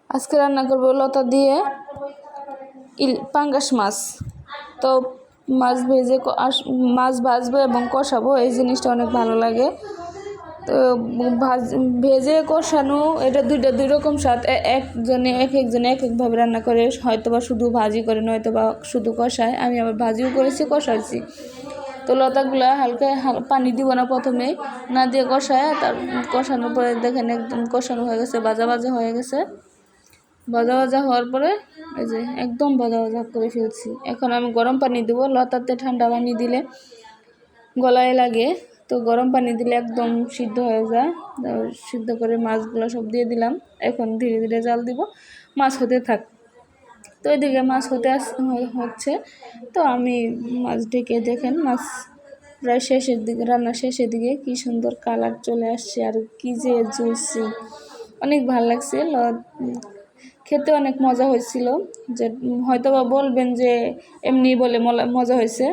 আজকে রান্না করব লতা দিয়ে পাঙ্গাস মাছ। তো মাছ ভাজবো এবং কষাবো, এই জিনিসটা অনেক ভালো লাগে। তো ভেজে কষানো এটা দুই রকম স্বাদ। একজনে এক একভাবে রান্না করে, হয়তো বা শুধু ভাজি করে, নয়তো বা শুধু কষায়। আমি আবার ভাজিও করেছি, কষাইছি। তো লতাগুলা হালকা পানি দিব না, প্রথমে না দিয়ে কষায়, তার কষানোর পরে দেখেন একদম কষানো হয়ে গেছে, ভাজা হয়ে গেছে। ভাজা হওয়ার পরে এই যে একদম ভাজা করে ফেলছি। এখন আমি গরম পানি দেবো। লতাতে ঠান্ডা পানি দিলে গলায় লাগে, তো গরম পানি দিলে একদম সিদ্ধ হয়ে যায়। সিদ্ধ করে মাছগুলো সব দিয়ে দিলাম। এখন ধীরে ধীরে জাল দিব, মাছ হতে থাক। তো এদিকে মাছ হচ্ছে। তো আমি মাছ ঢেকে, দেখেন মাছ প্রায় শেষের দিকে, রান্না শেষের দিকে কি সুন্দর কালার চলে আসছে, আর কি যে জুসি, অনেক ভালো লাগছে। খেতে অনেক মজা হয়েছিল। যে হয়তো বা বলবেন যে এমনি বলে মজা হয়েছে।